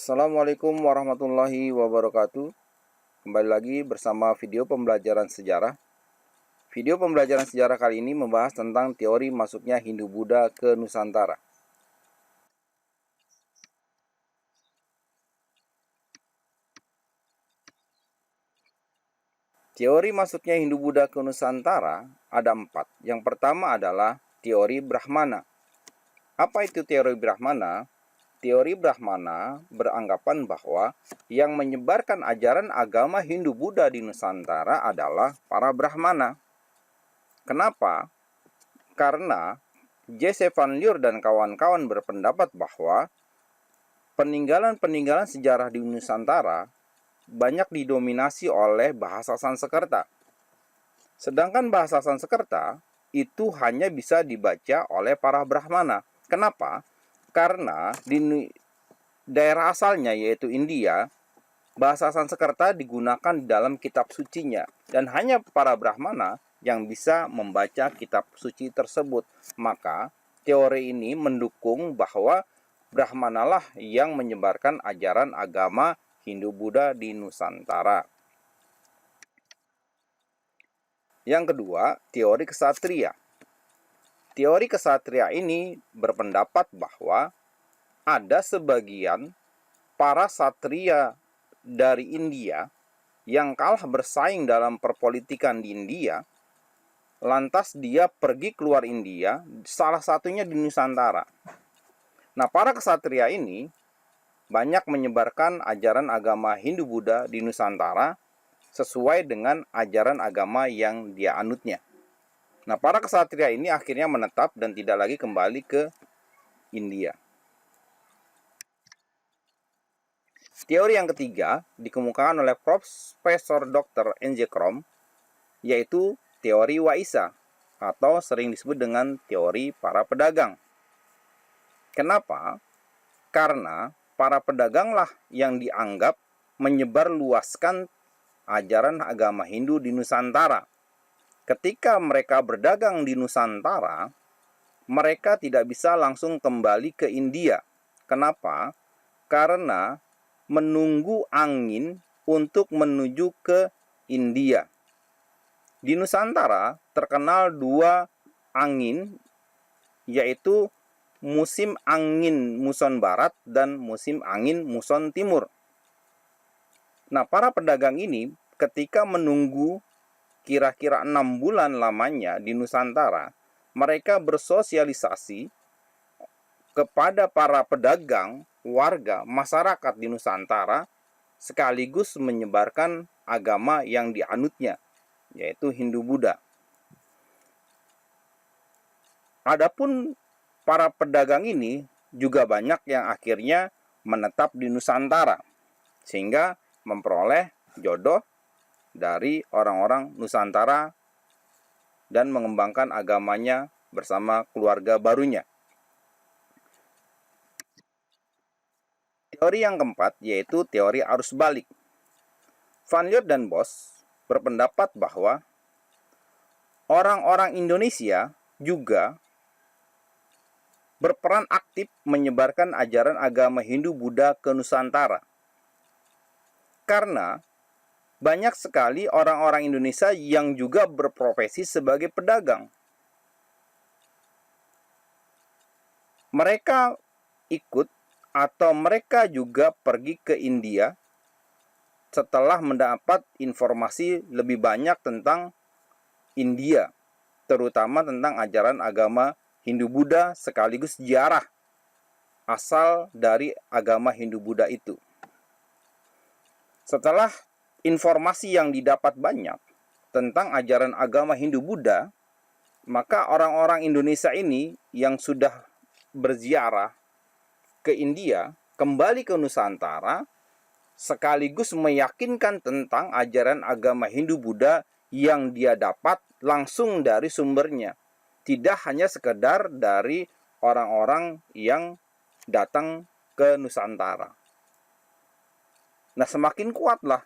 Assalamualaikum warahmatullahi wabarakatuh. Kembali lagi bersama video pembelajaran sejarah. Video pembelajaran sejarah kali ini membahas tentang teori masuknya Hindu-Buddha ke Nusantara. Teori masuknya Hindu-Buddha ke Nusantara ada 4. Yang pertama adalah teori Brahmana. Apa itu teori Brahmana? Teori Brahmana beranggapan bahwa yang menyebarkan ajaran agama Hindu-Buddha di Nusantara adalah para Brahmana. Kenapa? Karena J.C. Van Lier dan kawan-kawan berpendapat bahwa peninggalan-peninggalan sejarah di Nusantara banyak didominasi oleh bahasa Sanskerta. Sedangkan bahasa Sanskerta itu hanya bisa dibaca oleh para Brahmana. Kenapa? Karena di daerah asalnya yaitu India, bahasa Sanskerta digunakan dalam kitab sucinya dan hanya para Brahmana yang bisa membaca kitab suci tersebut. Maka teori ini mendukung bahwa Brahmanalah yang menyebarkan ajaran agama Hindu-Buddha di Nusantara. Yang kedua, teori kesatria. Teori kesatria ini berpendapat bahwa ada sebagian para satria dari India yang kalah bersaing dalam perpolitikan di India, lantas dia pergi keluar India, salah satunya di Nusantara. Nah, para kesatria ini banyak menyebarkan ajaran agama Hindu-Buddha di Nusantara sesuai dengan ajaran agama yang dia anutnya. Nah, para kesatria ini akhirnya menetap dan tidak lagi kembali ke India. Teori yang ketiga dikemukakan oleh Profesor Dr. N.J. Krom, yaitu teori Waisa atau sering disebut dengan teori para pedagang. Kenapa? Karena para pedaganglah yang dianggap menyebarluaskan ajaran agama Hindu di Nusantara. Ketika mereka berdagang di Nusantara, mereka tidak bisa langsung kembali ke India. Kenapa? Karena menunggu angin untuk menuju ke India. Di Nusantara terkenal 2 angin, yaitu musim angin muson barat dan musim angin muson timur. Nah, para pedagang ini ketika menunggu kira-kira 6 bulan lamanya di Nusantara, mereka bersosialisasi kepada para pedagang, warga, masyarakat di Nusantara, sekaligus menyebarkan agama yang dianutnya, yaitu Hindu-Buddha. Adapun para pedagang ini juga banyak yang akhirnya menetap di Nusantara, sehingga memperoleh jodoh dari orang-orang Nusantara dan mengembangkan agamanya bersama keluarga barunya. Teori yang keempat yaitu teori arus balik. Van Lier dan Bos berpendapat bahwa orang-orang Indonesia juga berperan aktif menyebarkan ajaran agama Hindu-Buddha ke Nusantara. Karena banyak sekali orang-orang Indonesia yang juga berprofesi sebagai pedagang. Mereka ikut atau mereka juga pergi ke India setelah mendapat informasi lebih banyak tentang India, terutama tentang ajaran agama Hindu-Buddha sekaligus sejarah asal dari agama Hindu-Buddha itu. Setelah informasi yang didapat banyak tentang ajaran agama Hindu-Buddha, maka orang-orang Indonesia ini yang sudah berziarah ke India kembali ke Nusantara sekaligus meyakinkan tentang ajaran agama Hindu-Buddha yang dia dapat langsung dari sumbernya. Tidak hanya sekedar dari orang-orang yang datang ke Nusantara. Nah, semakin kuatlah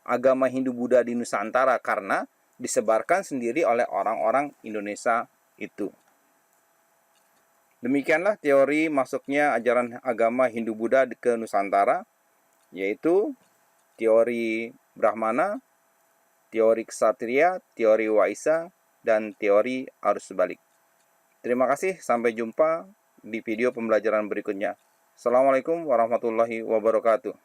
agama Hindu-Buddha di Nusantara karena disebarkan sendiri oleh orang-orang Indonesia itu. Demikianlah teori masuknya ajaran agama Hindu-Buddha ke Nusantara, yaitu teori Brahmana, teori Ksatria, teori Waisa, dan teori arus balik. Terima kasih, sampai jumpa di video pembelajaran berikutnya. Assalamualaikum warahmatullahi wabarakatuh.